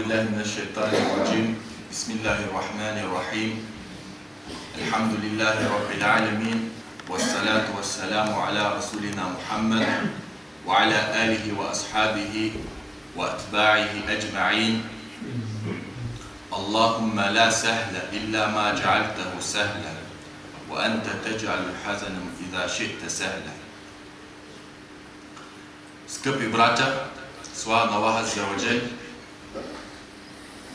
بالله من الشيطان الرجيم. بسم الله الرحمن الرحيم. الحمد لله رب العالمين، والصلاة والسلام على رسولنا محمد وعلى آله وأصحابه وأتباعه أجمعين. اللهم لا سهل إلا ما جعلته سهلا وأنت تجعل الحزن إذا شئت سهلا. Скъпи братя, слава на Аллаха Азза ва Джал,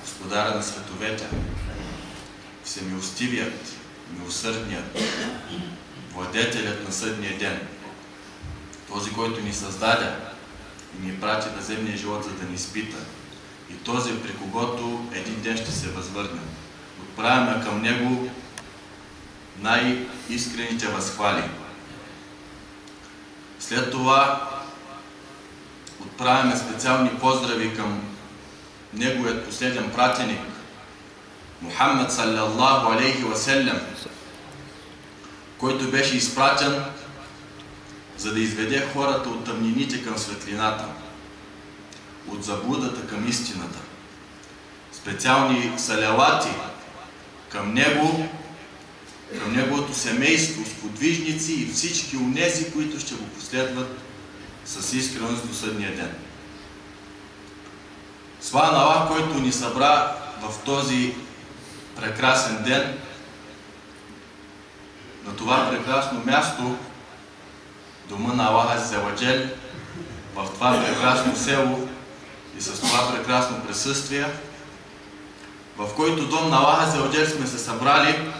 Господара на световете, всемилостивият, милосърдният, владетелят на съдния ден, този, който ни създаде и ни прати на земния живот, за да ни изпита, и този, при когото един ден ще се възвърнем. Отправяме към Него най-искрените възхвали. След това отправяме специални поздрави към Неговият последен пратеник Мухаммад саллаллаху алейхи ва саллям, който беше изпратен, за да изведе хората от тъмнините към светлината, от заблудата към истината. Специални салавати към Него, към Неговото семейство, сподвижници и всички унези, които ще го последват с искреност до съдния ден. Слава на Аллах, който ни събра в този прекрасен ден, на това прекрасно място, дома на Аллаха Азза ва Джал, в това прекрасно село и с това прекрасно присъствие, в който дом на Аллаха Азза ва Джал сме се събрали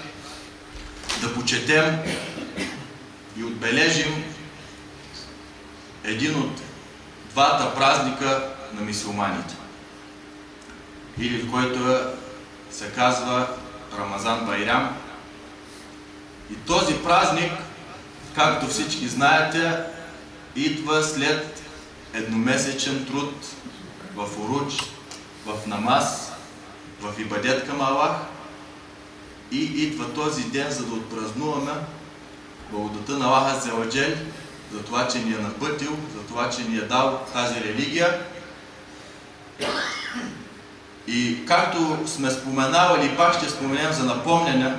да почетем и отбележим един от двата празника на мюсюлманите, или в който се казва Рамазан Байрам. И този празник, както всички знаете, идва след едномесечен труд в уруч, в намаз, в ибадет към Аллах, и идва този ден, за да отпразнуваме благодата на Аллаха Азза ва Джал, за това, че ни е напътил, за това, че ни е дал тази религия. И както сме споменавали, пак ще споменем за напомняне,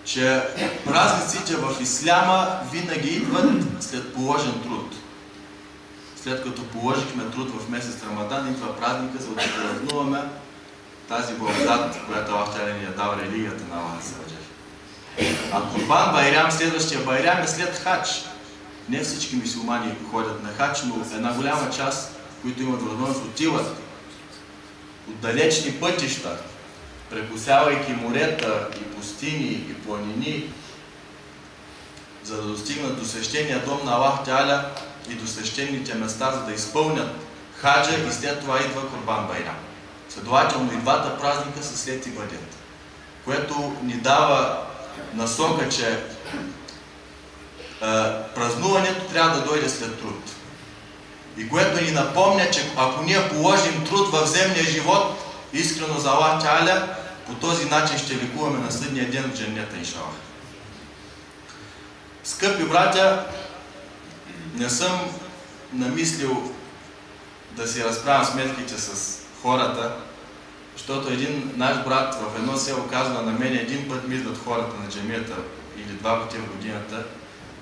че празниците в исляма винаги идват след положен труд. След като положихме труд в месец Рамадан, идва празника, за да празнуваме тази благодат, която Аллах ни е дал, религията на Аллаха Азза ва Джал. А Курбан Байрам, следващия Байрам, е след хадж. Не всички мюсюлмани ходят на хадж, но една голяма част, които имат възможност, отиват от далечни пътища, прекусявайки морета и пустини и планини, за да достигнат до свещения дом на Аллах Теаля и до свещените места, за да изпълнят хаджа, и след това идва Курбан Байрам. Следователно и двата празника са след ибадет, което ни дава насока, че празнуването трябва да дойде след труд. И което ни напомня, че ако ние положим труд в земния живот, искрено за Аллах Теаля, по този начин ще ликуваме на съдния ден в дженнета, иншаллах. Скъпи братя, не съм намислил да си разправям сметките с хората, защото един наш брат в едно село казва на мен: един път ми идват хората на джамията или два пъти в годината,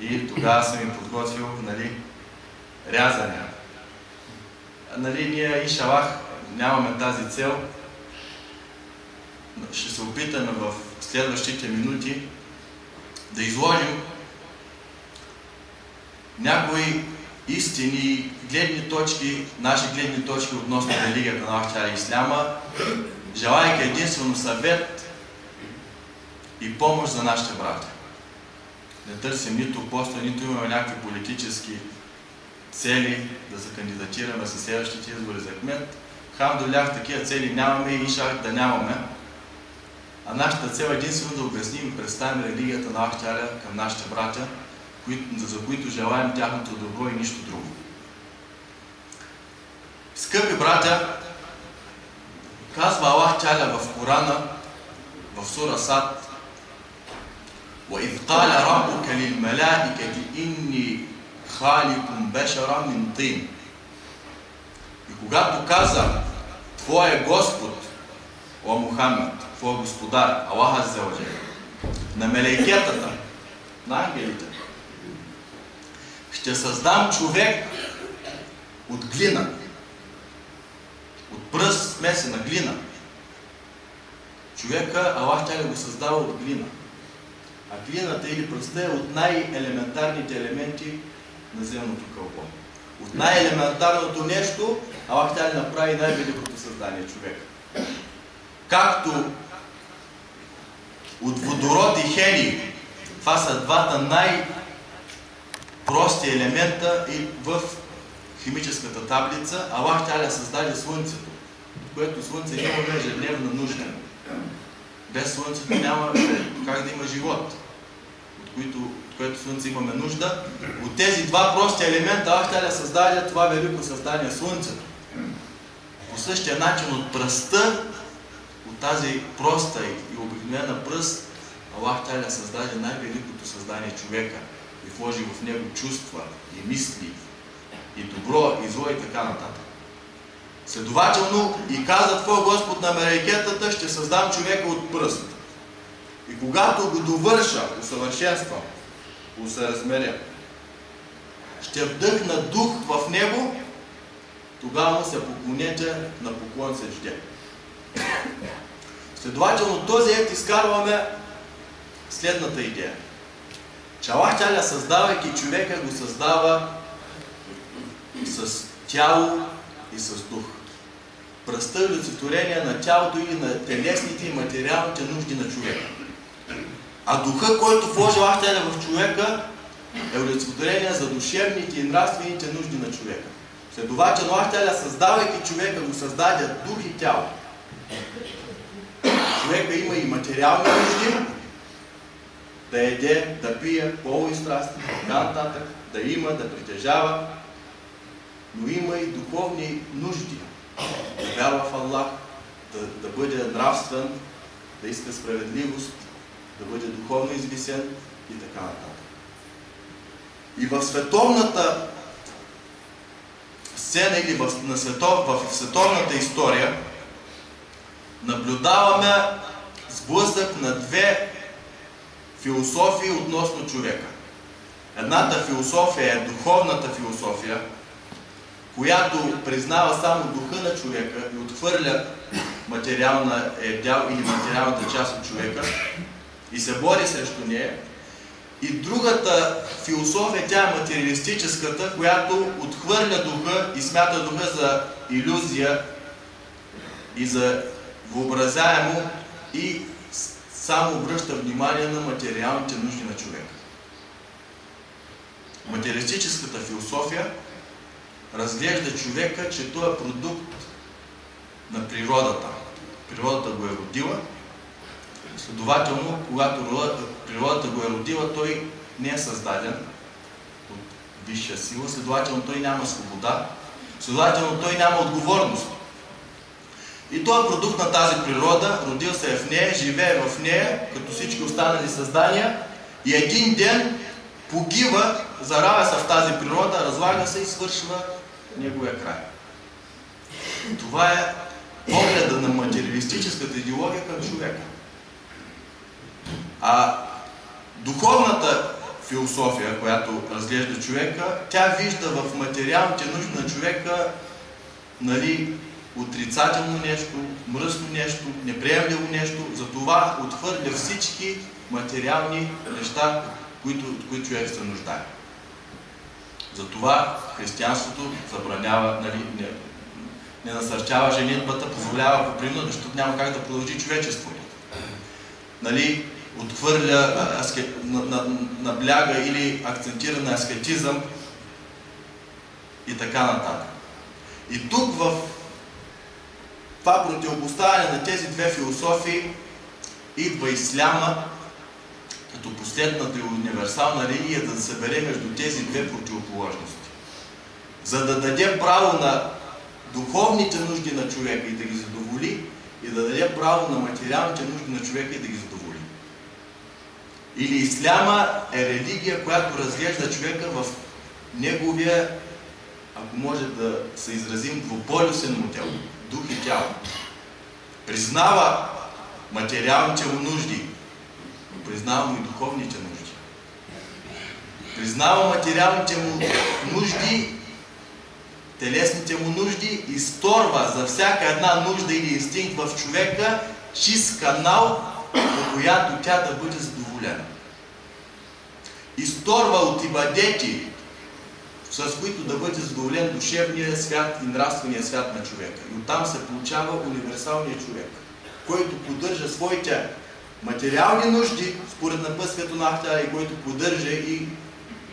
и тогава съм им подготвил, рязане. Ние, иншаллах, нямаме тази цел. Ще се опитаме в следващите минути да изложим някои истини, гледни точки, наши гледни точки относно религията на Аллах Теаля и исляма, желайки единствено съвет и помощ за нашите братя. Не търсим нито поста, нито имаме някакви политически цели да се кандидатираме за следващите избори за кмет. Алхамдулилlah, такива цели нямаме и иншаллах да нямаме. А нашата цел е единствено да обясним и представим религията на Аллах Теаля към нашите братя, за които желаем тяхното добро и нищо друго. Скъпи братя, казва Аллах Теаля в Корана, в сура Сад: وَإِذْ قَالَ رَبُّكَ لِلْمَلَائِكَةِ إِنِّي خَالِقٌ بَشَرًا مِنْ طِينٍ. И когато каза твой Господ, о Мухаммед, твой Господар, Аллах Азза ва Джалля, на мелейкетата, на ангелите, ще създам човек от глина, от пръст смесена глина. Човека Аллах Тяля го създава от глина. А глината или пръста е от най-елементарните елементи на земното кълбо. От най-елементарното нещо Аллах Тяля направи най-великото създание човека. Както от водород и хелий, това са двата най-прости елемента и в химическата таблица, Аллах Тяля създаде Слънцето, което Слънце имаме ежедневна нужда. Без Слънцето няма как да има живот, от което Слънце имаме нужда. От тези два прости елемента Аллах Тяля създаде това велико създание Слънцето. По същия начин от пръста, от тази проста и обикновена пръст, Аллах Тяля създаде най-великото създание човека и вложи в него чувства и мисли, и добро, и зло, и така нататък. Следователно, и каза твой Господ на мелейкетата, ще създам човека от пръст. И когато го довърша, усъвършенствам, усъразмеря, ще вдъхна дух в него, тогава му се поклонете, на поклон се жде. Следователно, този ект изкарваме следната идея. Че Аллах Тяля, създавайки човека, го създава с тяло и с дух. Пръста е олицетворение на тялото или на телесните и материалните нужди на човека. А духа, който вложи Аллах Тяля в човека, е олицетворение за душевните и нравствените нужди на човека. Следователно, Аллах Тяля, създавайки човека, го създаде дух и тяло. Човека има и материални нужди, да еде, да пие, полови страсти, така нататък, да има, да притежава, но има и духовни нужди. Да вярва в Аллах, да бъде нравствен, да иска справедливост, да бъде духовно извисен и така нататък. И в световната сцена или в световната история наблюдаваме сблъсък на две философии относно човека. Едната философия е духовната философия, която признава само духа на човека и отхвърля материална дял или материалната част от човека и се бори срещу нея. И другата философия, тя е материалистическата, която отхвърля духа и смята духа за илюзия и за въобразяемо и само обръща внимание на материалните нужди на човека. Материалистическата философия разглежда човека, че той е продукт на природата. Природата го е родила. Следователно, когато природата го е родила, той не е създаден от висша сила. Следователно, той няма свобода. Следователно, той няма отговорност. И той е продукт на тази природа, родил се е в нея, живее в нея, като всички останали създания, и един ден погива, заравя се в тази природа, разлага се и свършва неговия край. Това е погледа на материалистическата идеология към човека. А духовната философия, която разглежда човека, тя вижда в материалните нужди на човека, отрицателно нещо, мръсно нещо, неприемливо нещо, затова отхвърля всички материални неща, от които човек се нуждае. Затова християнството забранява, не насърчава женитбата, позволява по принуда, защото няма как да продължи човечеството. Отхвърля, набляга или акцентира на аскетизъм и така нататък. И тук в това противопоставяне на тези две философии идва исляма като последната и универсална религия да събере между тези две противоположности. За да даде право на духовните нужди на човека и да ги задоволи, и да даде право на материалните нужди на човека и да ги задоволи. Или исляма е религия, която разглежда човека в неговия, ако може да се изразим, двуполюсен модел. дух и тяло. Признава материалните му нужди, но признава му и духовните нужди. Признава материалните му нужди, телесните му нужди, и сторва за всяка една нужда или инстинкт в човека чист канал, по която тя да бъде задоволена. Изторва от ибадети, с които да бъде задоволен душевния свят и нравствения свят на човека. И оттам се получава универсалният човек, който поддържа своите материални нужди, според напътствието на Ахтяля, и който поддържа и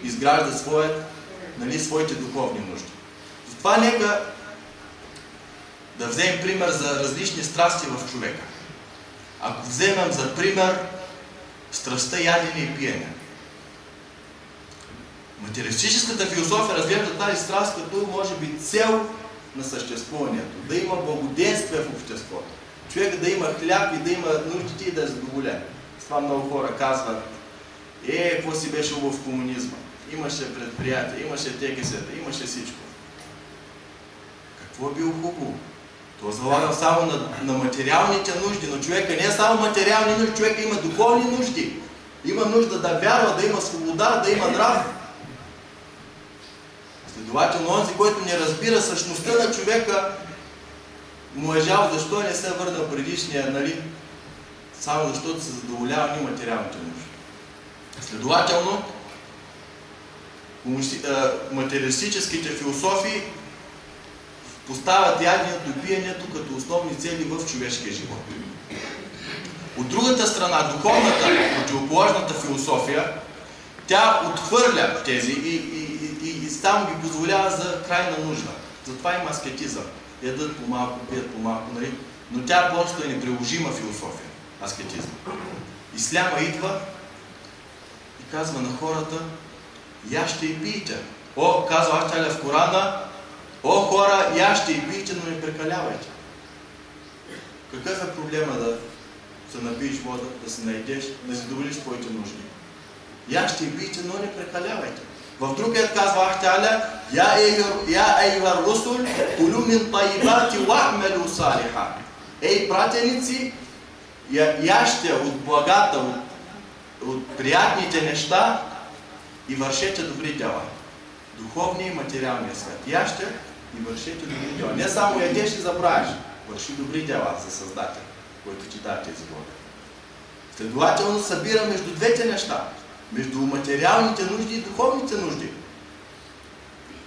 изгражда своите духовни нужди. Затова нека да вземем пример за различни страсти в човека. Ако вземем за пример страстта ядене и пиене, материалистическата философия разглежда тази страст като, може би, цел на съществуването. Да има благоденствие в обществото. Човек да има хляб и да има нуждите и да е задоволен. С това много хора казват: какво си беше хубаво в комунизма? Имаше предприятия, имаше ТКС-та, имаше всичко. Какво е било хубаво? То залага само на материалните нужди, но човека не е само материални нужди, човека има духовни нужди. Има нужда да вярва, да има свобода, да има нрав. Следователно, онзи, който не разбира същността на човека, му е жал защо не се върна предишния, само защото се задоволява ни материалните нужди. Следователно, материалистическите философии поставят яденето и пиенето като основни цели в човешкия живот. От другата страна, духовната, противоположната философия, тя отхвърля тези и само ги позволява за крайна нужда. Затова има аскетизъм. Ядат по-малко, пият по-малко, но тя просто е неприложима философия, аскетизъм. Исляма идва и казва на хората: яжте и пийте. Казва Ахтяля в Корана: о, хора, яжте и пийте, но не прекалявайте. Какъв е проблема да се напиеш вода, да се наедеш, да задоволиш твоите нужди? Яжте и пийте, но не прекалявайте. В другият казва Ахтяля: я ейва русул, кулу мин таибати вахмелу салиха. Ей, пратеници, яжте от благата, от приятните неща и вършете добри дела. Духовния и материалния свят. Яжте и вършете добри дела. Не само ядеш и забравяш, върши добри дела за Създател, който ти даде тези вода. Следователно събира между двете неща, между материалните нужди и духовните нужди.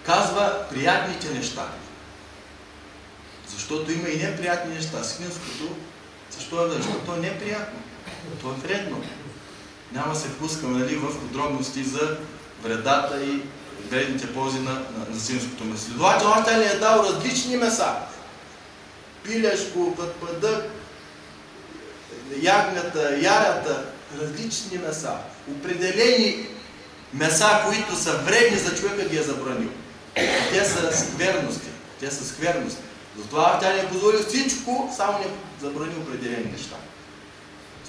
Казва приятните неща. Защото има и неприятни неща. Свинското, защото е неприятно. То е вредно. Няма се впускаме в подробности за вредата и вредните ползи на свинското месо. Следователно, Ахтяля е дал различни меса. Пилешко, пътпъдък, ягнята, ярата, различни меса. Определени меса, които са вредни за човека, ги е забранил. Те са скверности. Затова Ахтяля е позволил всичко, само не забрани определени неща.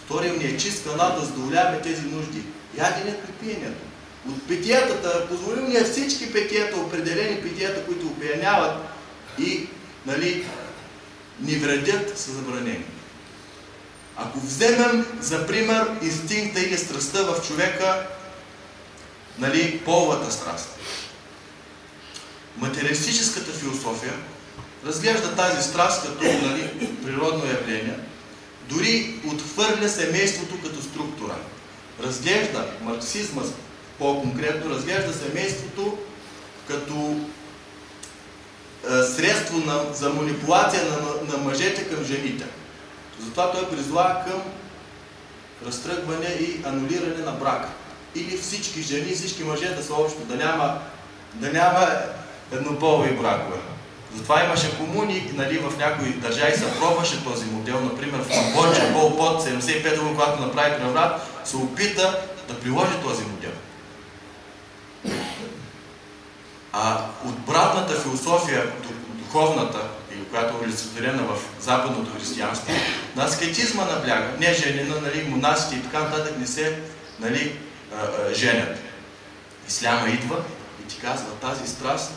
Сторил ни е чист канал да задоволяваме тези нужди. Яденето и пиенето. От питиетата, позволил ни е всички питиета, определени питиета, които опияняват и ни вредят, са забранени. Ако вземем за пример инстинкта или страстта в човека, половата страст. Материалистическата философия разглежда тази страст като природно явление, дори отхвърля семейството като структура. Разглежда марксизма, по-конкретно разглежда семейството като средство за манипулация на мъжете към жените. Затова той призовава към разтръгване и анулиране на брака. Или всички жени, всички мъже да са общо, да няма еднополови бракове. Затова имаше комуни, в някои държави се пробваше този модел. Например, в Камбоджа, Пол Пот, 75 години, когато направи преврат, се опита да приложи този модел. А обратната философия, духовната, или която е олицетворена в западното християнство, на аскетизма набляга. Не женена, монасите и така нататък не се женят. Исляма идва и ти казва: тази страст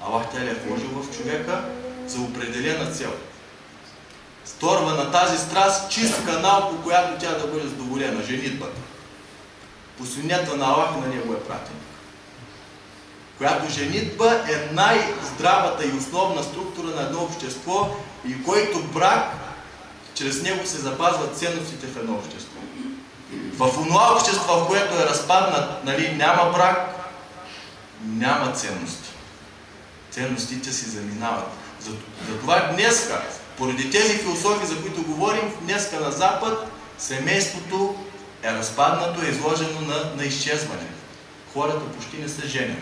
Аллах Теала е вложил в човека за определена цел. Сторва на тази страст чист канал, по която тя да бъде задоволена, женитбата. По сунета на Аллах и на Неговия пратеник. Която женитба е най-здравата и основна структура на едно общество и който брак, чрез него се запазват ценностите в едно общество. В онова общество, в което е разпаднат, няма брак, няма ценности. Ценностите си заминават. Затова днеска, поради тези философии, за които говорим, днеска на Запад, семейството е разпаднато, е изложено на изчезване. Хората почти не се женят.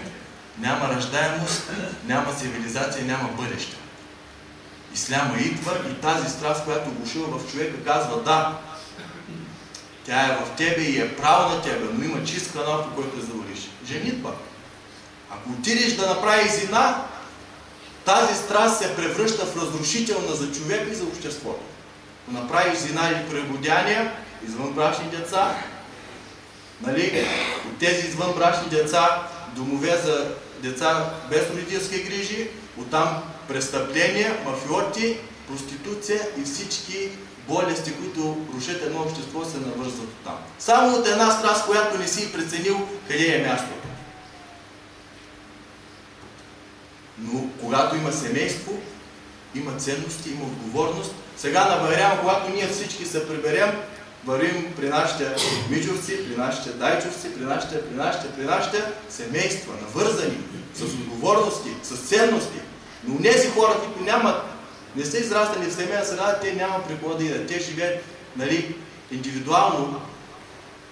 Няма раждаемост, няма цивилизация, няма бъдеще. Исляма идва и тази страст, която бушува в човека, казва да, тя е в тебе и е право на тебе, но има чист канал, по който я завалиш. Женитба. Ако отидеш да направиш зина, тази страст се превръща в разрушителна за човека и за обществото. Ако направиш зина или пребодяния, извънбрачни деца, от тези извънбрачни деца, домове за деца без родителски грижи, оттам престъпления, мафиоти, проституция и всички болести, които рушат едно общество, се навързват оттам. Само от една страст, която не си преценил къде е мястото. Но когато има семейство, има ценности, има отговорност. Сега на Байрам, когато ние всички се приберем, вървим при нашите миджовци, при нашите дайчовци, при нашите семейства, навързани, с отговорности, с ценности. Но тези хора, които не са израснали в семейна среда, те няма при кого да идат. Те живеят индивидуално.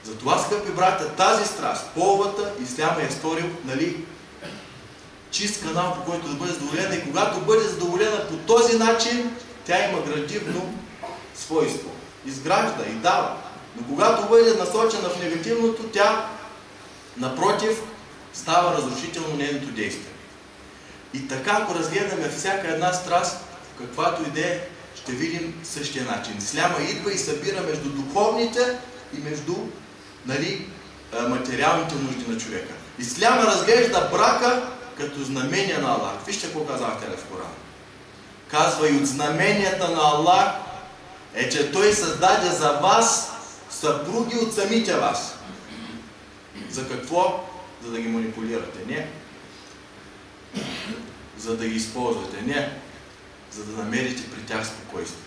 Затова, скъпи братя, тази страст, половата, исляма е сторил чист канал, по който да бъде задоволена, и когато бъде задоволена по този начин, тя има градивно свойство. Изгражда и дава. Но когато бъде насочена в негативното, тя, напротив, става разрушително нейното действие. И така, ако разгледаме всяка една страст, каквато идея, ще видим същия начин. Исляма идва и събира между духовните и между материалните нужди на човека. Исляма разглежда брака като знамение на Аллах. Вижте какво казва в Корана. Казва: и от знаменията на Аллах е, че Той създаде за вас съпруги от самите вас. За какво? За да ги манипулирате. Не. За да ги използвате. Не. За да намерите при тях спокойствие.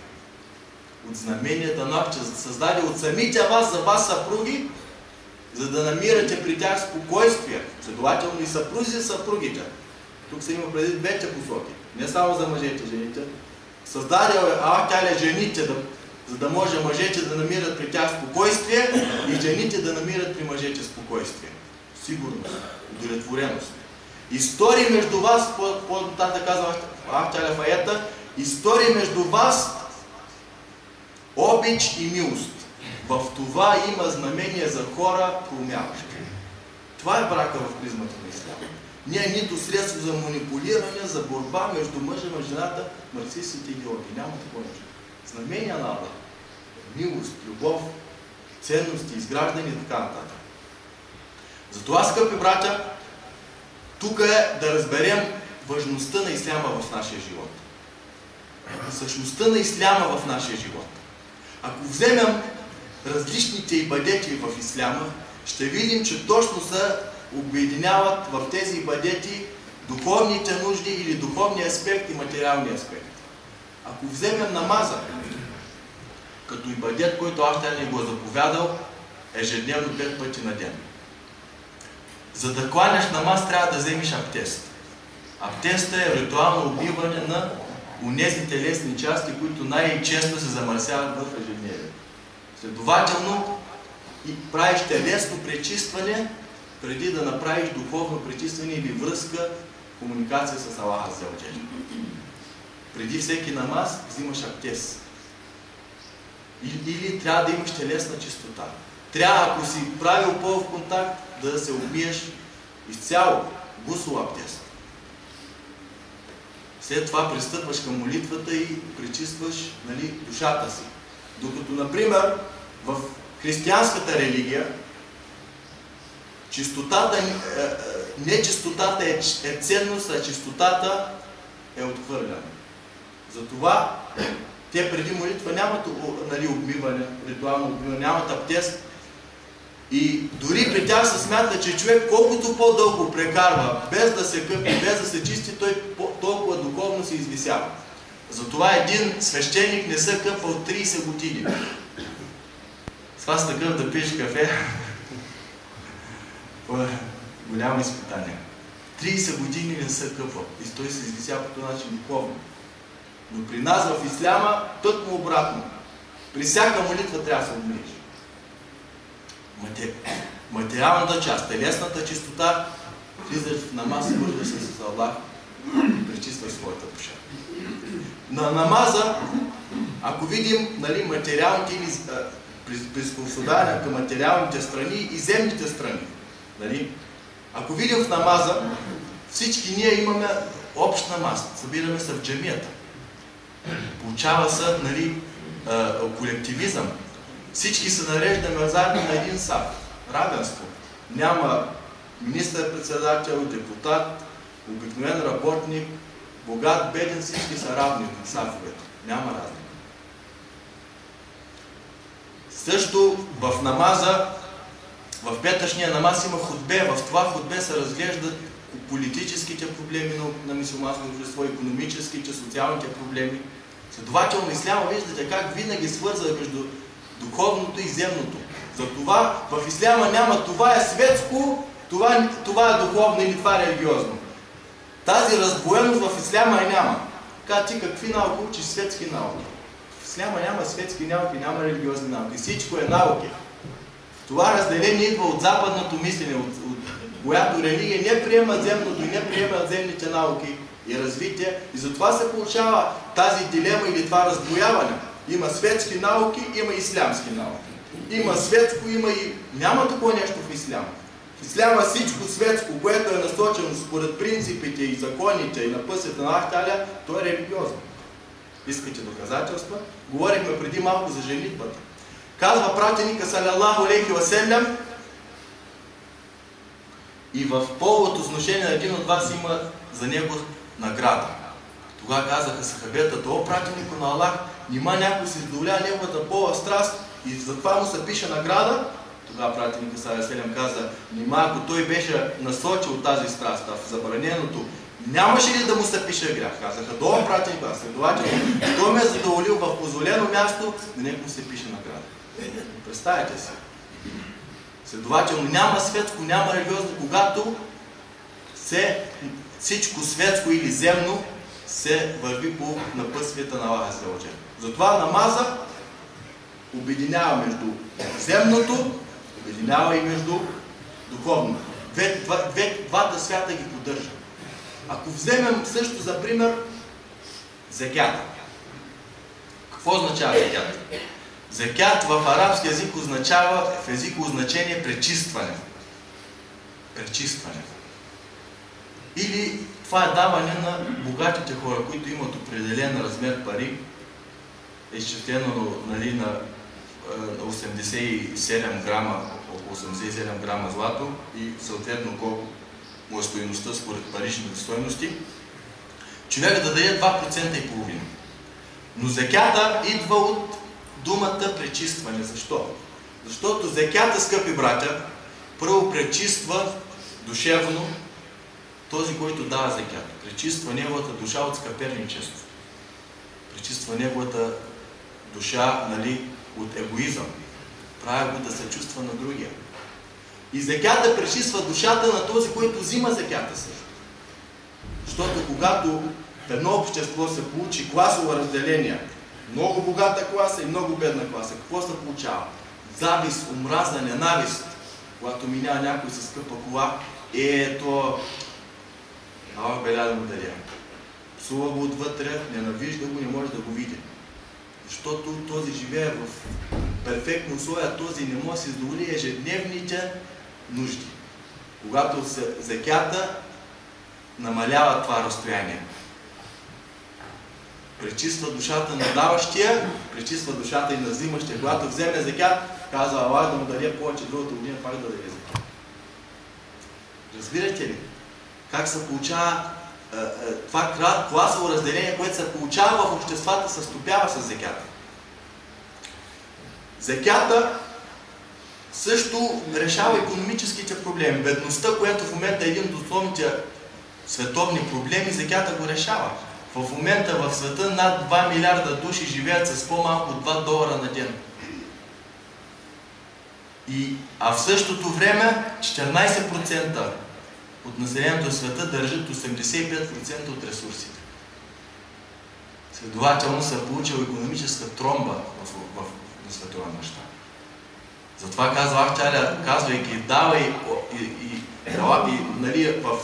От знаменията на Аллах, че създаде от самите вас за вас съпруги, за да намирате при тях спокойствие. Следователно и съпрузи, съпругите. Тук се има преди двете посоки. Не само за мъжете, жените. Създаде Аллах Тяля жените, за да може мъжете да намират при тях спокойствие и жените да намират при мъжете спокойствие. Сигурност, удовлетвореност. Истории между вас, по-нататък казва Аллах Тяля в аята, истории между вас, обич и милост. В това има знамение за хора проумяващи. Това е брака в призмата на исляма. Не е нито средство за манипулиране, за борба между мъжа и жената, марксистските идеологии. Няма такова нещо. Знамения на Аллах. Милост, любов, ценности, изграждане и така нататък. Затова, скъпи братя, тук е да разберем важността на исляма в нашия живот. Същността на исляма в нашия живот. Ако вземем различните ибадети в исляма, ще видим, че точно се обединяват в тези ибадети духовните нужди или духовния аспект и материалния аспект. Ако вземем намаза като ибадет, който Аллах ни го е заповядал ежедневно 5 пъти на ден. За да кланяш намаз, трябва да вземеш абдест. Абдеста е ритуално убиване на онези телесни части, които най-често се замърсяват в ежедневие. Следователно, и правиш телесно пречистване, преди да направиш духовно пречистване или връзка, комуникация с Аллаха Аззаваджал. Преди всеки намаз взимаш абдест. Или трябва да имаш телесна чистота. Трябва, ако си правил полов контакт, да се умиеш изцяло. Гусул абдест. След това пристъпваш към молитвата и пречистваш душата си. Докато, например, в християнската религия, не чистотата е ценност, а чистотата е отхвърляне. Затова те преди молитва нямат обмиване, ритуално обмиване, нямат абдест. И дори при тях се смята, че човек колкото по-дълго прекарва, без да се къпи, без да се чисти, той толкова духовно се извисява. Затова един свещеник не се къпал 30 години. С вас такъв да пиеш кафе, голямо изпитание. 30 години не се къпал и той се извисява по този начин духовно. Но при нас в исляма тъкмо обратно. При всяка молитва трябва да се обмиеш. Материалната част, телесната чистота, влизаш в намаз, свързваш се с Аллах и пречистваш своята душа. На намаза, ако видим материалните или приспособяване към материалните страни и земните страни, ако видим в намаза, всички ние имаме общ намаз, събираме се в джамията. Получава се колективизъм. Всички се нареждаме заедно на един саф. Равенство. Няма министър-председател, депутат, обикновен работник, богат, беден, всички са равни на сафовете. Няма разлика. Също в намаза, в петъчния намаз има хутбе. В това хутбе се разглеждат политическите проблеми на мюсюлманското общество, икономическите, социалните проблеми. Следователно исляма виждате как винаги свързва между духовното и земното. Затова в исляма няма това е светско, това е духовно или това е религиозно. Тази раздвоеност в исляма няма. Така ти какви науки учиш? Светски науки. В исляма няма светски науки, няма религиозни науки. Всичко е науки. Това разделение идва от западното мислене, от която религия не приема земното и не приема земните науки и развитие. И затова се получава тази дилема или това раздвояване. Има светски науки, има ислямски науки. Има светско, има и... Няма такова нещо в исляма. В исляма всичко светско, което е насочено според принципите и законите и напътствията на Аллах Та'аля, то е религиозно. Искате доказателства? Говорихме преди малко за женитбата. Казва пратеника салалаху алейхи ва селям, и в половото сношение на един от вас има за него награда. Тогава казаха сахабета, това пратенико на Аллах, нима някой се задоволява неговата полова страст и затова му се пише награда. Тогава пратеника салалаху каза, нима ако той беше насочил тази страст в забраненото, нямаше ли да му се пише грях? Казаха, това пратеника, следователно, той ме е задоволил в позволено място, на него му се пише награда. Представете си. Следователно няма светско, няма религиозно, когато всичко светско или земно се върви по напътствията на Аллах. Затова намаза обединява между земното, обединява и между духовното. Двата свята ги поддържа. Ако вземем също за пример зекята. Какво означава зекята? Зекят в арабски език означава, в езиково значение, пречистване. Пречистване. Или това е даване на богатите хора, които имат определен размер пари, изчислено на 87 грама, около 87 грама злато и съответно колко му е стойността според паричните стойности, човек да даде 2,5%. Но зекята идва от думата пречистване. Защо? Защото зекята, скъпи братя, първо пречиства душевно този, който дава зекят. Пречиства неговата душа от скъперничество. Пречиства неговата душа, от егоизъм. Прави го да се чувства на другия. И зекята пречиства душата на този, който взима зекята също. Защото когато в едно общество се получи класово разделение, много богата класа и много бедна класа, какво се получава? Завист, омраза, ненавист. Когато минава някой с скъпа кола, ето, беля да му даря. Псува го отвътре, ненавижда го, не може да го види. Защото този живее в перфектно условие, този не може да се задоволи ежедневните нужди. Когато зекята намалява това разстояние. Пречиства душата на даващия, пречиства душата и на взимащия. Когато вземе зекят, казва Аллах да му даде повече, другата година пак да даде зекят. Разбирате ли? Как се получава това класово разделение, което се получава в обществата, се стопява с зекята. Зекята също решава икономическите проблеми. Бедността, която в момента е един от основните световни проблеми, зекята го решава. В момента в света над 2 милиарда души живеят с по-малко от $2 на ден. А в същото време 14% от населението в света държат 85% от ресурсите. Следователно се получила икономическа тромба на световен мащаб. Затова казвайки давай нали, в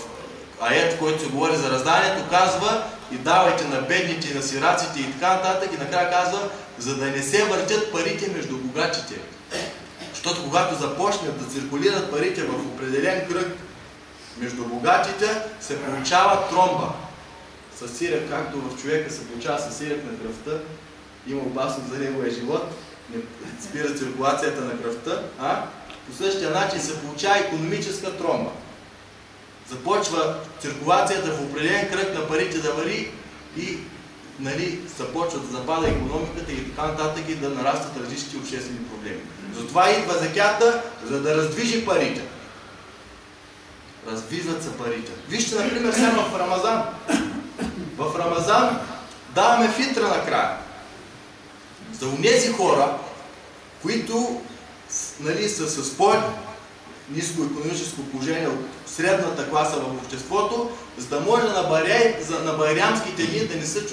аят, в който се говори за разданието, казва и давайте на бедните и на сираците и така нататък, и накрая казва, за да не се въртят парите между богатите. Защото когато започнат да циркулират парите в определен кръг между богатите, се получава тромба. Със сирък, както в човека се получава със сирък на кръвта, има опасност за неговия живот, не спира циркулацията на кръвта, по същия начин се получава икономическа тромба. Започва циркулацията в определен кръг на парите да вари и нали, започва да запада икономиката и така нататък и да нарастват различни обществени проблеми. Затова идва зекята, за да раздвижи парите. Раздвижват се парите. Вижте, например, сега в Рамазан. В Рамазан даваме фитра накрая. За онези хора, които нали, са с по-ниско икономическо положение от средната класа в обществото, за да може на байрямските дни да не се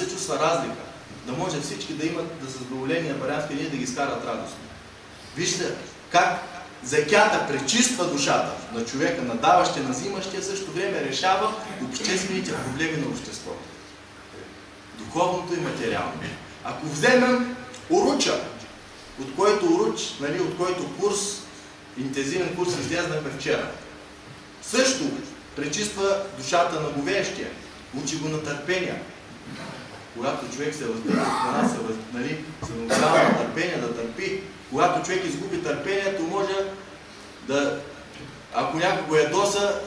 чувства разлика. Да може всички да имат, да са задоволени на байрямските дни, да ги скарат радостно. Вижте как зекята пречиства душата на човека, на даващия, на взимащия, в същото време решава обществените проблеми на обществото. Духовното и материално. Ако вземем уруча, от който курс, интензивен курс излезнахме вчера, също пречиства душата на говещия, учи го на търпение. Когато човек се въздържа от храна, се научава на търпение, да търпи. Когато човек изгуби търпението, може да, ако някого ядоса,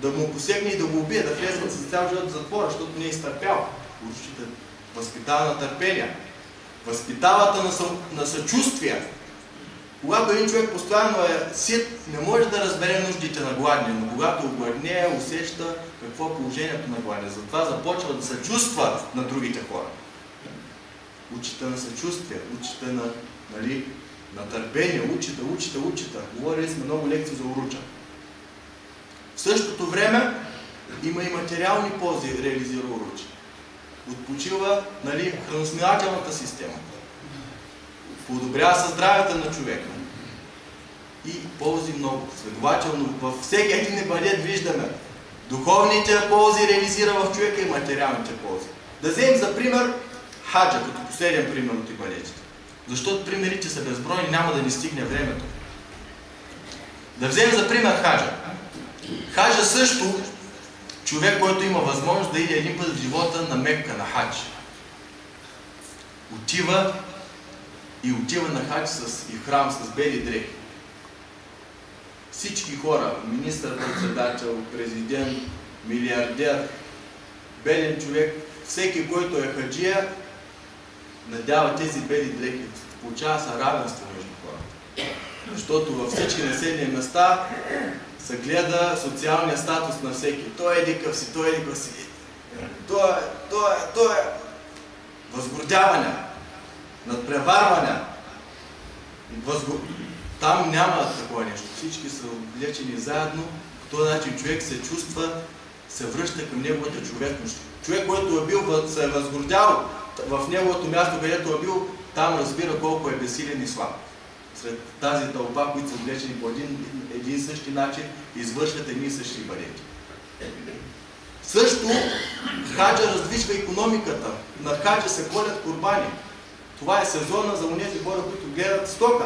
да му посегне и да го убие, да влезе с цял живот в затвора, защото не е изтърпял. Уручите възпитава на търпение. Възпитавата на съчувствие. Когато един човек постоянно е сит, не може да разбере нуждите на гладния, но когато огладнее, усеща какво е положението на гладния. Затова започва да съчувства на другите хора. Учите на съчувствие, учите на търпение, учите. Говорили сме много лекции за уруча. В същото време има и материални ползи, реализира уруча. Отпочива храносмилателната система. Подобрява се здравето на човека. И ползи много. Следователно, във всеки един ибадет виждаме духовните ползи реализира в човека и материалните ползи. Да вземем за пример хаджа, като последен пример от ибадетите. Защото примерите са безбройни, няма да ни стигне времето. Да вземем за пример хаджа. Хаджа също човек, който има възможност да иде един път в живота на Мекка, на хадж. Отива на хадж и храм с бели дрехи. Всички хора, министър-председател, президент, милиардер, беден човек, всеки, който е хаджия, надява тези бели дрехи. Получава се равенство между хората. Защото във всички населени места се гледа социалния статус на всеки. Той е дикъв си, той е дикъв си. То е възгордяване, надпреварване. Там няма такова нещо. Всички са облечени заедно. По този начин човек се чувства, се връща към неговата човечност. Човек, който се е възгордял в неговото място, където е бил, там разбира колко е безсилен и слаб. Сред тази тълпа, които са облечени по един същи начин, извършват едни и същи ибадети. Също хаджа раздвижва икономиката. На хаджа се колят курбани. Това е сезона за онези хора, които гледат стока.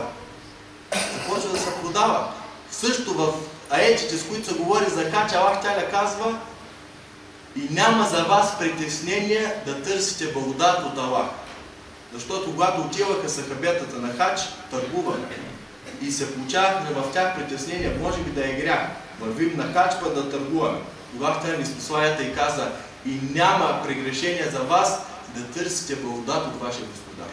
Започва да се продава. Също в аетите, с които се говори за хаджа, Аллах Тяля казва: и няма за вас притеснение да търсите благодат от Аллах. Защото когато отиваха сахабетата на хадж, търгуваха. И се получавахме в тях притеснения, може би да е грях. Вървим на хадж, път да търгуваме. когато Тя ни спасла и каза: и няма прегрешение за вас да търсите благодат от вашия Господар.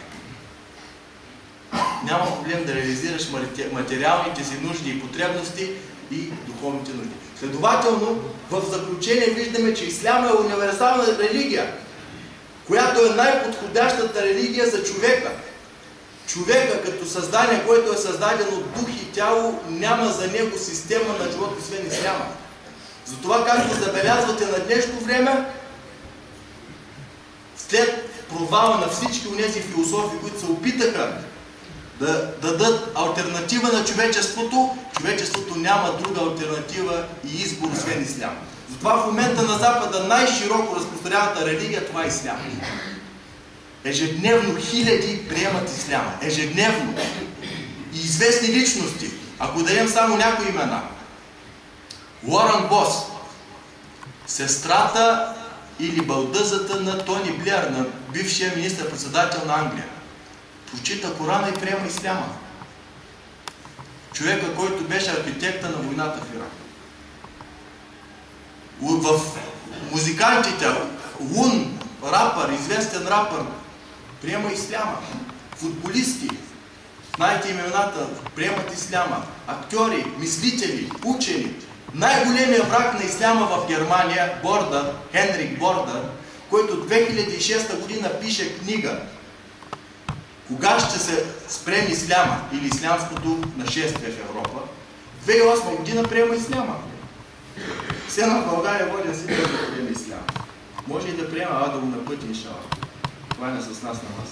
Няма проблем да реализираш материалните си нужди и потребности и духовните нужди. Следователно, в заключение виждаме, че исляма е универсална религия, която е най-подходящата религия за човека. Човека като създание, което е създадено от дух и тяло, няма за него система на живот освен исляма. Затова, както забелязвате на днешно време, след провала на всички онези философии, които се опитаха да дадат алтернатива на човечеството, човечеството няма друга алтернатива и избор освен ислям. Затова в момента на Запада най-широко разпространената религия това е ислям. Ежедневно хиляди приемат исляма. Ежедневно. И известни личности. Ако дадем само някои имена. Уорън Бос, сестрата или балдъзата на Тони Блеър, на бившия министър-председател на Англия. Прочита Корана и приема исляма. Човека, който беше архитекта на войната в Ирак. В музикантите, Лун, рапър, известен рапър, приема исляма. Футболисти, знаете имената, приемат исляма. Актьори, мислители, учени. Най-големият враг на исляма в Германия, Бордър, Хенрик Бордър, който 2006 година пише книга "Кога ще се спрем исляма" или ислямското нашествие в Европа, 2008 година приема исляма. Все на България водя си да приема исляма. Може и да приема, да го напъти, иншалла. Това не с нас на вас.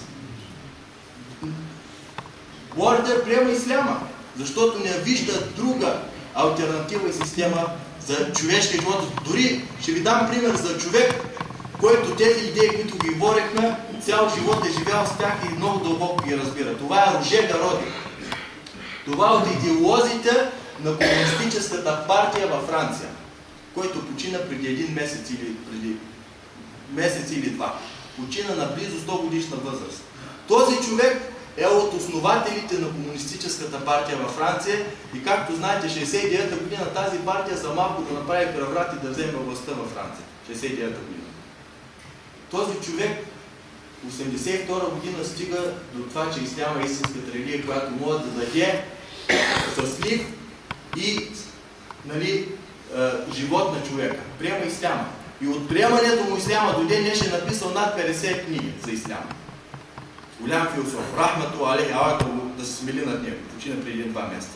Бордър приема исляма, защото не вижда друга алтернатива и система за човешкия живот. Дори ще ви дам пример за човек, който тези идеи, които ги говорихме, цял живот е живял с тях и много дълбоко ги разбира. Това е Роже Гароди. Това от идеолозите на комунистическата партия във Франция, който почина преди един месец или преди месец или два. Почина на близо 100 годишна възраст. Този човек е от основателите на комунистическата партия във Франция и както знаете, 69-та година тази партия за малко да направи преврат и да вземе властта във Франция. 69-та година. Този човек 82-та година стига до това, че исляма е истинската религия, която може да даде щастлив и живот на човека. Приема исляма. И от приемането му исляма до ден днешен е написал над 50 книги за исляма. Голям философ. Рахмату алейхи, да се смели над него. Почина преди 2 месеца.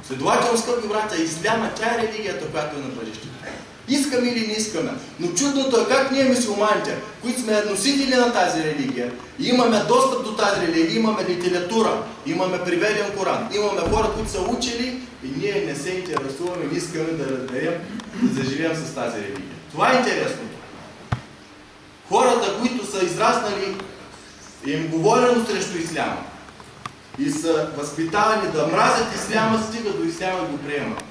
Следователно, скъпи братя, исляма, тя е религията, която е на бъдещето. Искаме или не искаме. Но чудното е как ние мюсюлманите, които сме носители на тази религия, и имаме достъп до тази религия, имаме литература, имаме приведен Коран, имаме хора, които са учили и ние не се интересуваме, не искаме да разберем, да заживеем с тази религия. Това е интересното. Хората, които са израснали, им говорено срещу исляма и са възпитавани да мразят исляма, стига до исляма и го приемат.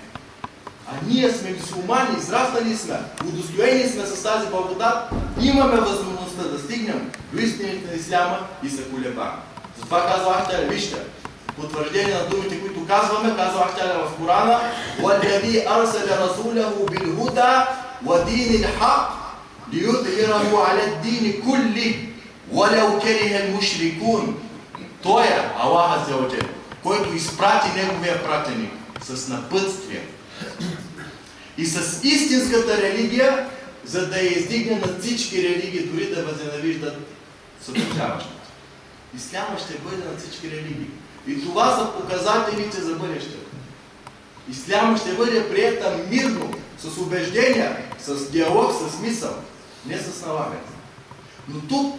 А ние сме мюсюлмани, израснали сме, удостоени сме с тази благодат, имаме възможността да стигнем до истините на исляма и се колебаем. Затова казва Ахталя, вижте, потвърждение на думите, които казваме, казва Ахталя в Корана: "Валлади арсаля расуlahu билхуда ва динил хак лиюдхираху аля дини кулли валау керихел мушрикун." Той е Аллах Азза ва Джал, който изпрати неговия пратеник с напътствие и с истинската религия, за да я издигне над всички религии, дори да възненавиждат съпротивляващите. Исляма ще бъде над всички религии. И това са показателите за бъдещето. Исляма ще бъде приета мирно, с убеждения, с диалог, с мисъл, не с налагане. Но тук,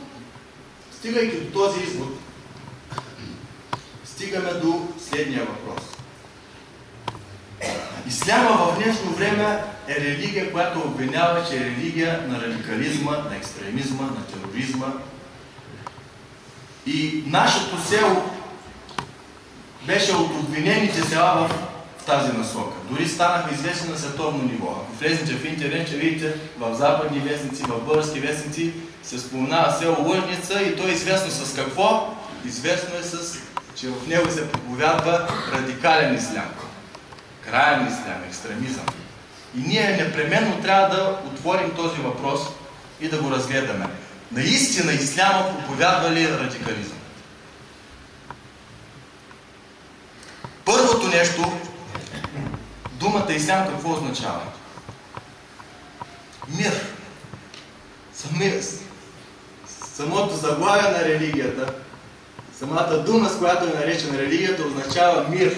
стигайки до този извод, стигаме до следния въпрос. Исляма в днешно време е религия, която обвинява, че е религия на радикализма, на екстремизма, на тероризма. И нашето село беше от обвинените села в тази насока. Дори станаха известни на световно ниво. Ако влезете в интернет, ще видите в западни вестници, в български вестници се споменава село Лъжница и то е известно с какво? Известно е че в него се проповядва радикален ислям. Краен ислям, екстремизъм. И ние непременно трябва да отворим този въпрос и да го разгледаме. Наистина исляма проповядва ли радикализъм? Първото нещо, думата ислям какво означава? Мир. Самото заглавие на религията, самата дума, с която е наречена религията, означава мир.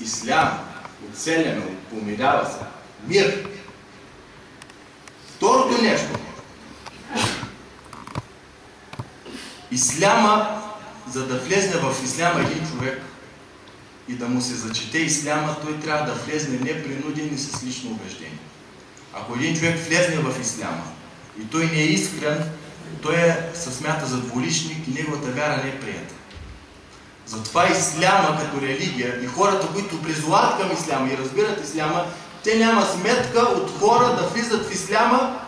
Ислям, оцеляме, помирява се. Мир. Второто нещо. Исляма, за да влезне в исляма един човек и да му се зачете исляма, той трябва да влезне непринуден и с лично убеждение. Ако един човек влезне в исляма и той не е искрен, той се смята за двуличник и неговата вяра не е приета. Затова исляма като религия и хората, които призовават към исляма и разбират исляма, те няма сметка от хора да влизат в исляма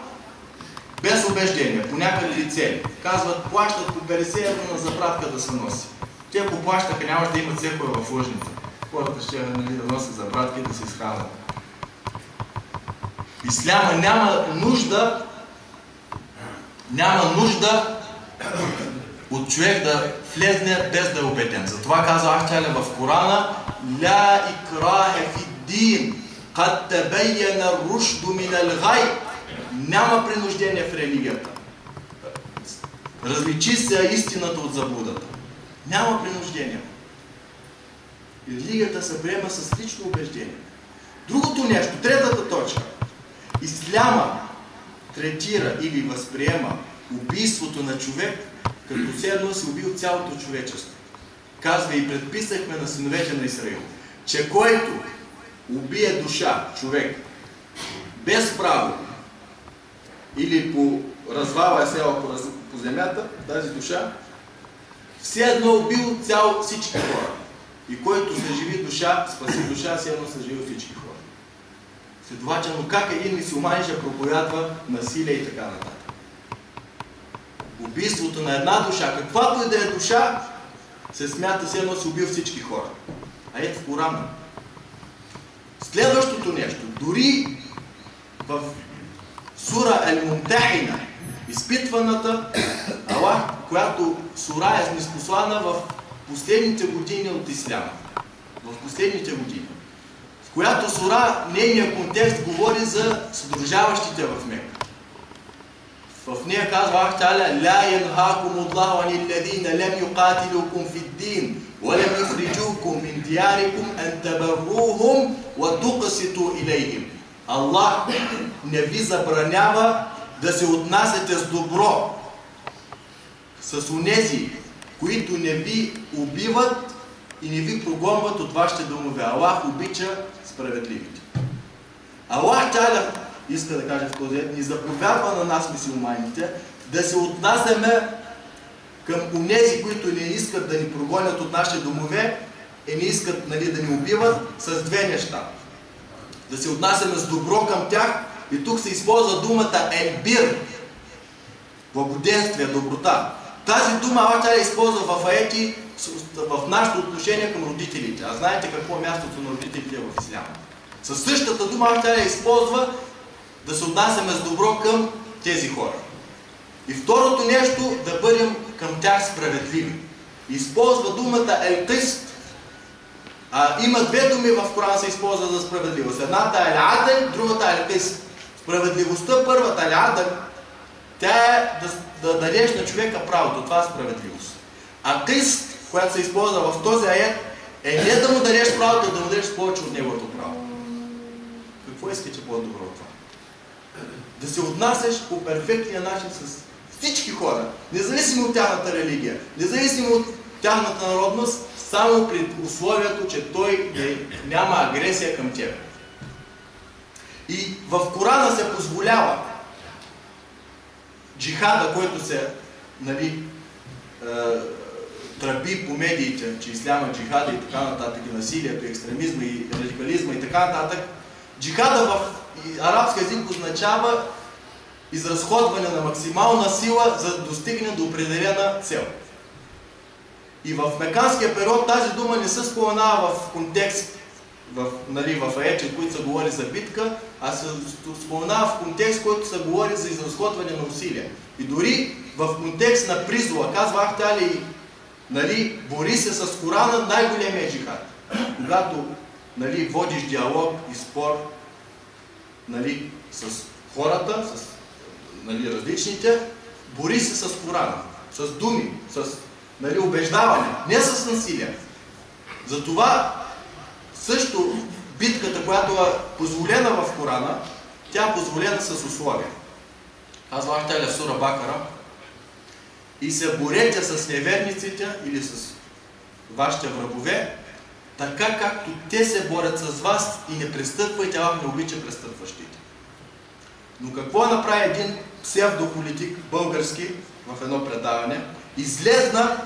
без убеждение, по някакви цели. Казват, плащат по 50 евро на заправка да се носи. Те по плащаха, нямаше да имат цехове в лъжница. Хората ще да носят заправки и да се изхранват. Исляма няма нужда от човек да влезне без да е убеден. Затова казва Ахталя в Корана: "Ла икраха фид-дин, кад табайяна ар-рушду минал гай." Няма принуждение в религията. Различи се истината от заблудата. Няма принуждение. Религията се приема с лично убеждение. Другото нещо, третата точка. Исляма третира или възприема убийството на човек, като все едно се убил цялото човечество. Казва и предписахме на синовете на Израил, че който убие душа, човек, без право, или развава е села по земята, тази душа, все едно убил всички хора. И който съживи душа, спаси душа, все едно съживи всички хора. Следователно, как един мюсюлманин ще проповядва насилие и така нататък. Убийството на една душа, каквато и да е душа, се смята все едно си убил всички хора. А ето в Корана. Следващото нещо, дори в сура Ал-Мумтахина, изпитваната Аллах, която сура е ниспослана в последните години от исляма. В последните години. В която сура, нейният контекст говори за съдружаващите в Мека. В нея казва Аллах Та'аля: "Ла янхакум Аллаху анил ладина лам юqatilukum фид-дин ва лам юхриджукум мин диярикум ан табарруhum ва туqsitu илейхим." Аллах не ви забранява да се отнасяте с добро с онези, които не ви убиват и не ви прогонват от вашите домове. Аллах обича справедливите. Аллах Та'аля иска да каже в този, ни заповядва на нас, мюсюлманите, да се отнасяме към онези, които не искат да ни прогонят от нашите домове и не искат да ни убиват, с две неща. Да се отнасяме с добро към тях, и тук се използва думата елбир, благоденствие, доброта. Тази дума Аллах използва в аети в нашето отношение към родителите. А знаете какво е мястото на родителите в исляма? Със същата дума Аллах използва да се отнасяме с добро към тези хора. И второто нещо, да бъдем към тях справедливи. Използва думата ел-кист. Има две думи в Корана се използва за справедливост. Едната е ел-адъл, другата е ел-кист. Справедливостта, първата ел-адъл, тя е да дадеш на човека правото. Това е справедливост. А кист, която се използва в този аят, е не да му дадеш правото, да му дадеш повече от неговото право. Какво искате по-добро от това? Да се отнасяш по перфектния начин с всички хора, независимо от тяхната религия, независимо от тяхната народност, само при условието, че той няма агресия към теб. И в Корана се позволява джихада, който се тръби по медиите, че исляма джихада и така нататък, и насилието, и екстремизма, и радикализма и така нататък. Джихада в арабски език означава изразходване на максимална сила, за да достигне до определена цел. И в меканския период тази дума не се споменава в контекст в аече, които се говори за битка, а се споменава в контекст, който се говори за изразходване на усилия. И дори в контекст на призова, казва Ахтали, бори се с Корана, най-големия джихад. Когато водиш диалог и спор с хората, с различните, бори се с Корана, с думи, с убеждаване, не с насилие. Затова също битката, която е позволена в Корана, тя е позволена с условия. Казва Ахтали в сура Бакара: и се борете с неверниците или с вашите врагове, така както те се борят с вас, и не престъпвайте, Аллах не обича престъпващите. Но какво направи един псевдополитик български в едно предаване? Излезна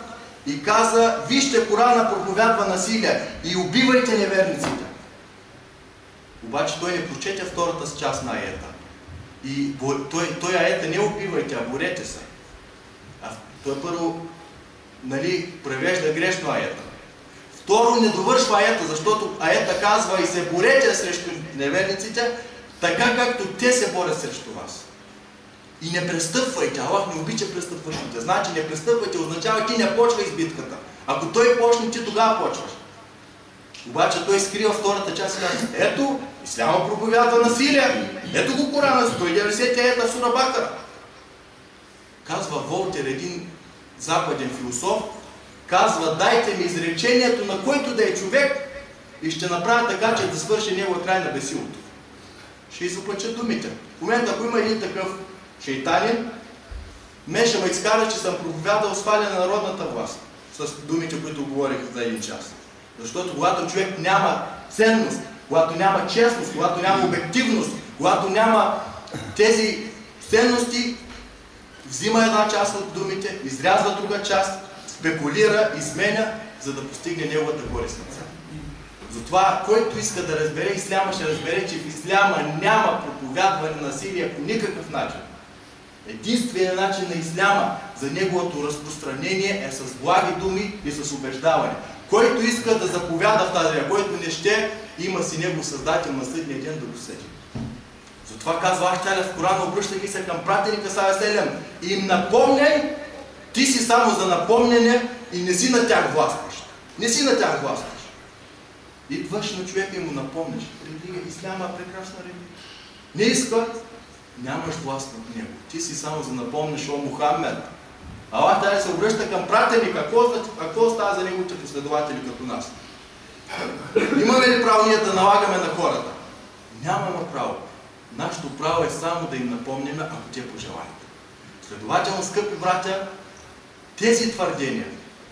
и каза: вижте, Корана проповядва насилие и убивайте неверниците. Обаче той не прочете втората част на аета. И той аета не убивайте, а борете се. Той първо превежда грешно аета. Второ, не довършва аета, защото аета казва: и се борете срещу неверниците, така както те се борят срещу вас. И не престъпвайте, Аллах не обича престъпващите. Значи не престъпвайте означава, ти не почва избитката. Ако той почне, ти тогава почваш. Обаче той скрива втората част и казва: ето, исляма проповядва насилие. Ето го Корана, 190 аета в сура Бакара. Казва Волтер, един западен философ, казва: дайте ми изречението на който да е човек и ще направя така, че да свърши неговия край на бесилото. Ще изоплачат думите. В момента, ако има един такъв шейтанин, мен ще ме изкара, че съм проповядал сваляне на народната власт с думите, които говорих за един час. Защото когато човек няма ценност, когато няма честност, когато няма обективност, когато няма тези ценности, взима една част от думите, изрязва друга част, спекулира, изменя, за да постигне неговата корисна цел. Затова, който иска да разбере исляма, ще разбере, че в исляма няма проповядване на насилие по никакъв начин. Единственият начин на исляма за неговото разпространение е с благи думи и с убеждаване. Който иска да заповяда в тази, който не ще, има си негов създател на съдния ден да го съди. Затова казва Ахтали в Корана, обръщайки се към пратеника Салем: им напомняй, ти си само за напомняне и не си на тях властваш. Не си на тях властваш. Идваш на човека и му напомняш: религия, исляма е прекрасна религия. Не иска, нямаш власт над него. Ти си само за напомняш: о Мухаммед. Аллах Таала се обръща към пратеника. Какво става за неговите последователи като нас? Имаме ли право ние да налагаме на хората? Нямаме право. Нашето право е само да им напомняме, ако те пожелаят. Следователно, скъпи братя, тези твърдения,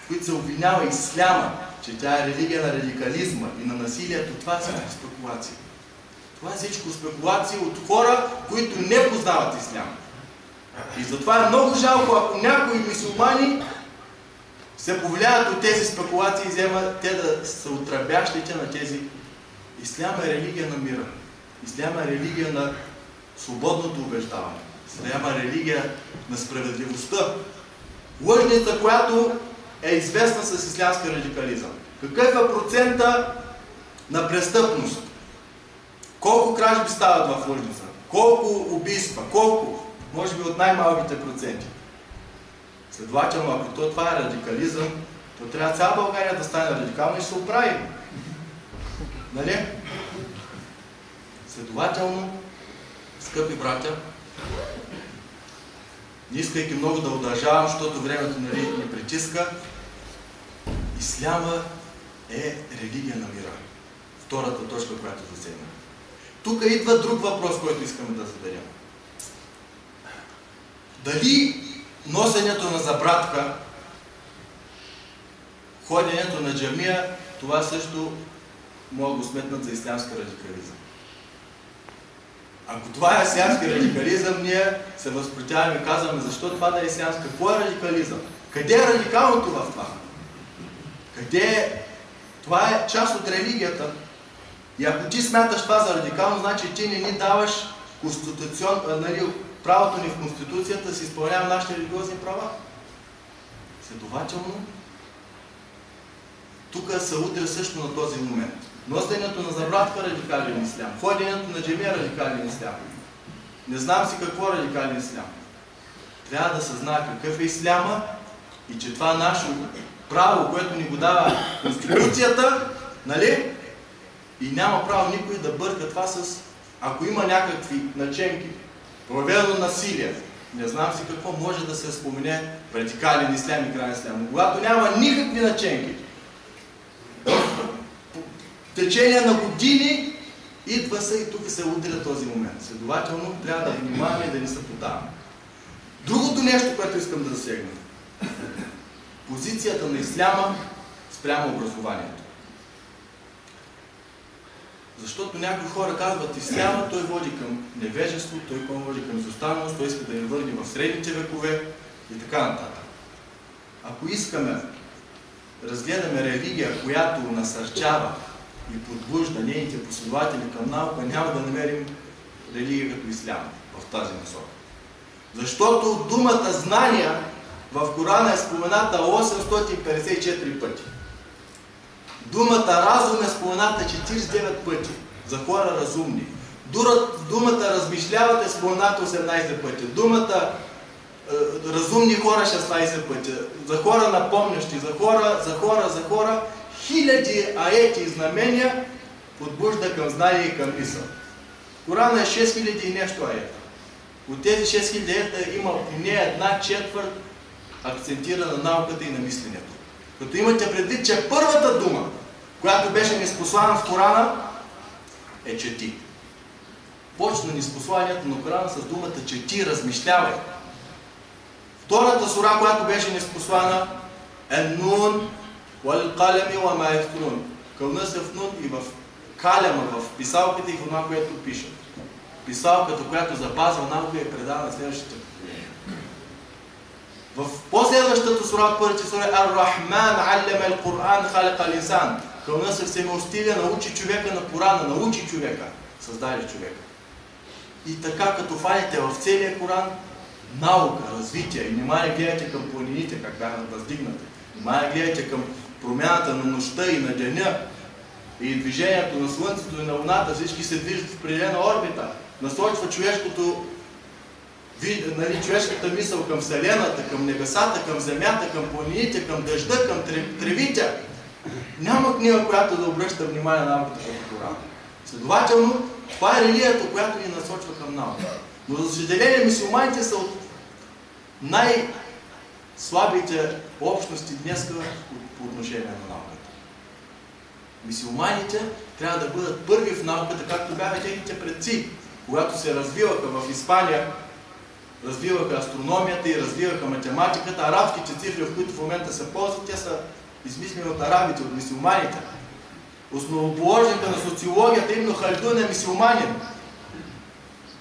които се обвинява исляма, че тя е религия на радикализма и на насилието, това е всичко спекулации. Това е всичко спекулации от хора, които не познават исляма. И затова е много жалко, ако някои мюсюлмани се повлияват от тези спекулации и вземат те да са отрабящите на тези. Исляма е религия на мира. Исляма е религия на свободното убеждаване. Исляма е религия на справедливостта. Лъжница, която е известна с ислямска радикализъм. Какъв е процента на престъпност? Колко кражби стават в лъжница? Колко убийства? Колко? Може би от най-малките проценти. Следователно, ако това е радикализъм, то трябва цяла България да стане радикална и ще се оправи. Нали? Следователно, скъпи братя, не искайки много да удължавам, защото времето ни притиска, исляма е религия на мира. Втората точка, която засегна. Тук идва друг въпрос, който искаме да зададем. Дали носенето на забратка, ходенето на джамия, това също могат да го сметнат за ислямска радикализъм? Ако това е ислямски радикализъм, ние се възпротивяваме и казваме: защо това да е ислямски? Какво е радикализъм? Къде е радикалното в това? Къде е? Това е част от религията. И ако ти смяташ това за радикално, значи ти не ни даваш правото ни в Конституцията да си изпълняваме нашите религиозни права. Следователно, тук се удря също на този момент. Носенето на забратка радикален ислям. Ходенето на джемия радикален ислям. Не знам си какво радикален ислям. Трябва да се знае какъв е исляма и че това наше право, което ни го дава Конституцията, нали? И няма право никой да бърка това с, ако има някакви наченки, проведено насилие. Не знам си какво може да се спомене радикален ислям и крайен ислям. Но когато няма никакви наченки, в течение на години идва се и тук се удря този момент. Следователно трябва да внимаваме и да не се подаваме. Другото нещо, което искам да засегна. Позицията на исляма спрямо образованието. Защото някои хора казват, исляма той води към невежество, той води към изостаналост, той иска да ни върне в средните векове и така нататък. Ако искаме да разгледаме религия, която насърчава и подбужда нейните последователи към наука, няма да намерим религия като ислям в тази насока. Защото думата знания в Корана е спомената 854 пъти. Думата разум е спомената 49 пъти за хора разумни. Думата размишляват е спомената 18 пъти. Думата разумни хора 16 пъти. За хора напомнящи, за хора, хиляди аети и знамения подбужда към знание и към мисъл. Корана е 6000 и нещо аета. От тези 6000 аета има не една четвърт акцентира на науката и на мисленето. Като имате предвид, че първата дума, която беше ниспослана в Корана, е чети. Почна ниспосланието на Корана с думата чети, размишлявай. Втората сура, която беше ниспослана, е Нун, Вал Калеми ва ма ястурун. Кълна се в Нун и в калема, в писалката и в това, което пишат. Писалката, която запазва наука и предава на следващите поколения. В последващата сура от първата сура Ар-Рахман аллама ал-Кур'ан халака ал-инсан. Кълна се всемилостивия, научи човека на Корана, научи човека, създаде човека. И така, като фаните в целия Коран, наука, развитие, и нема не гледате към планините, как бяха въздигнати. Нема не гледате към промяната на нощта и на деня, и движението на Слънцето и на Луната, всички се движат в определена орбита. Насочва човешката мисъл към Вселената, към небесата, към земята, към планините, към дъжда, към тревите. Няма книга, която да обръща внимание на науката като Коран. Следователно, това е религията, която ни насочва към наука. Но за съжаление, мюсюлманите са от най-слабите общности днес по отношение на науката. Мюсюлманите трябва да бъдат първи в науката, както бяха техните предци, когато се развиваха в Испания, развиваха астрономията и развиваха математиката. Арабските цифри, в които в момента се ползват, те са измислени от арабите, от мюсюлманите. Основоположника на социологията Ибн Халдун е мюсюлманин.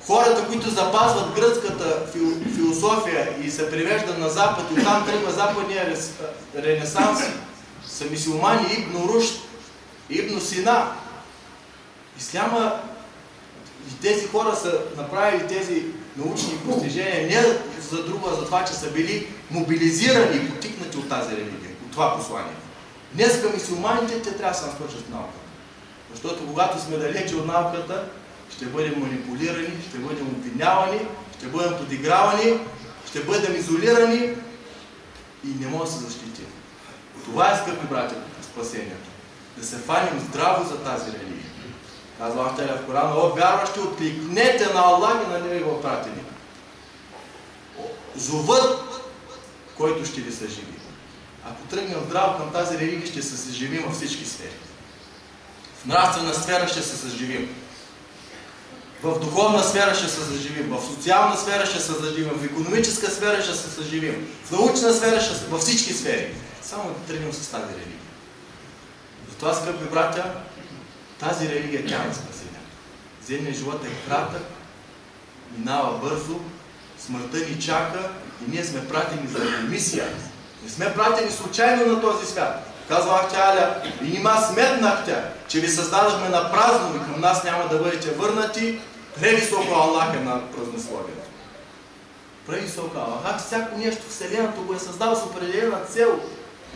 Хората, които запазват гръцката философия и се привеждат на Запад, и оттам тръгва западния ренесанс, са мюсюлмани Ибн Рушд, Ибн Сина. Исляма и тези хора са направили тези научни постижения не за друго, а за това, че са били мобилизирани и потикнати от тази религия, от това послание. Днес към мюсюлманите те трябва да се насочат в науката. Защото когато сме далече от науката, ще бъдем манипулирани, ще бъдем обвинявани, ще бъдем подигравани, ще бъдем изолирани и не може да се защитим. Това е, скъпи братя, спасението. Да се фаним здраво за тази религия. Казва Автеля в Корана: о, вярващи, откликнете на Аллах и на Неговия пратеник. Зовът, който ще ви съживи. Ако тръгнем здраво към тази религия, ще се съживим във всички сфери. В нравствена сфера ще се съживим. В духовна сфера ще се съживим. В социална сфера ще се съживим. В икономическа сфера ще се съживим. В научна сфера ще се... във всички сфери. Само да тръгнем с тази религия. Затова, скъпи братя, тази религия тя е спасение. Земният живот е кратък, минава бързо, смъртта ни чака и ние сме пратени за мисия. Не сме пратени случайно на този свят. Казва Тя: и нима сметнахте, че ви създадахме на празно и към нас няма да бъдете върнати. Превисоко Аллах е на празнословието. Превисоко Аллах. Всяко нещо в Вселената го е създал с определена цел.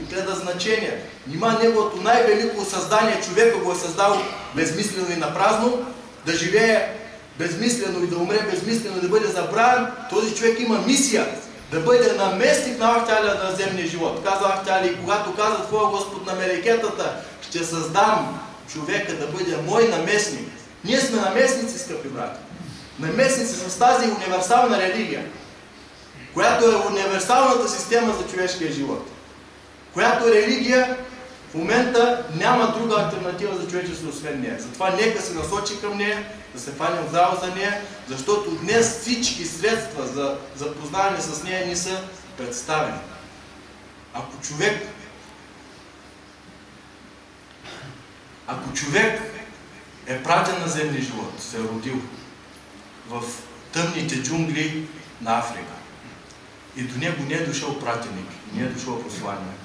и предназначение. Нима неговото най-велико създание, човека го е създал безмислено и напразно, да живее безмислено и да умре безмислено и да бъде забравен. Този човек има мисия да бъде наместник на Ахталя на земния живот. Казва Ахталя, и когато каза Твоя Господ на мелekетата, ще създам човека да бъде мой наместник. Ние сме наместници, скъпи брати. Наместници с тази универсална религия, която е универсалната система за човешкия живот. Която религия в момента няма друга алтернатива за човечеството, освен нея. Затова нека се насочи към нея, да се фанем здраво за нея, защото днес всички средства за запознаване с нея ни са представени. Ако човек е пратен на земния живот, се е родил в тъмните джунгли на Африка и до него не е дошъл пратеник, не е дошъл посланник,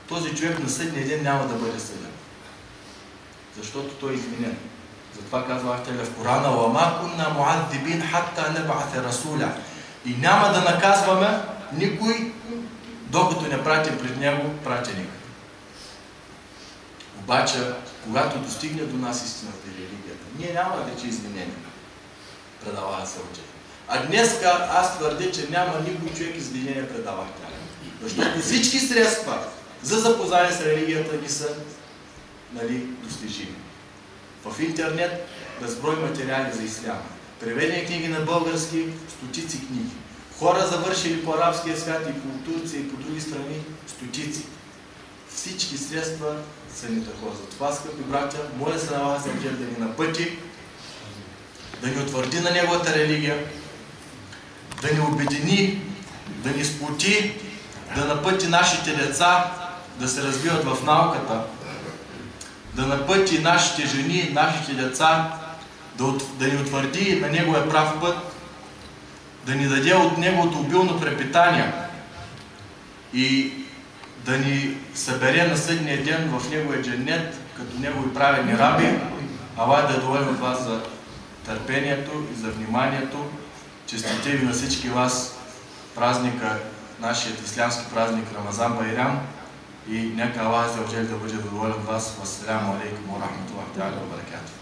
този човек на съдния ден няма да бъде съден. Защото той е изменен. Затова казва Ахталя в Корана: "Вама кунна муаддибин хатта наб'атha расуля." И няма да наказваме никой, докато не пратим пред него пратеник. Обаче, когато достигне до нас истината и религията, ние няма да рече изменение. Предава се учи. А днеска аз твърдя, че няма никой човек изменение предава Ахталя. Защото всички средства за запознание с религията ни са достижими. В интернет безброй материали за исляма. Преведени книги на български, стотици книги. Хора завършили по арабския свят и по Турция и по други страни, стотици. Всички средства са ни такова. Затова, скъпи братя, моля се на вас да ни напъти, да ни утвърди на неговата религия, да ни обедини, да ни сплоти, да напъти нашите деца да се развиват в науката, да напъти нашите жени, нашите деца, да ни утвърди на неговия прав път, да ни даде от неговото обилно препитание и да ни събере на съдния ден в неговия дженнет, като негови праведни раби. Аллах да е доволен от вас за търпението и за вниманието. Честите ви на всички вас празника, нашият ислямски празник Рамазан Байрам, и нека Аллах да бъде доволен от вас. Вассаляму алейкум ва рахматуллахи ва баракатух.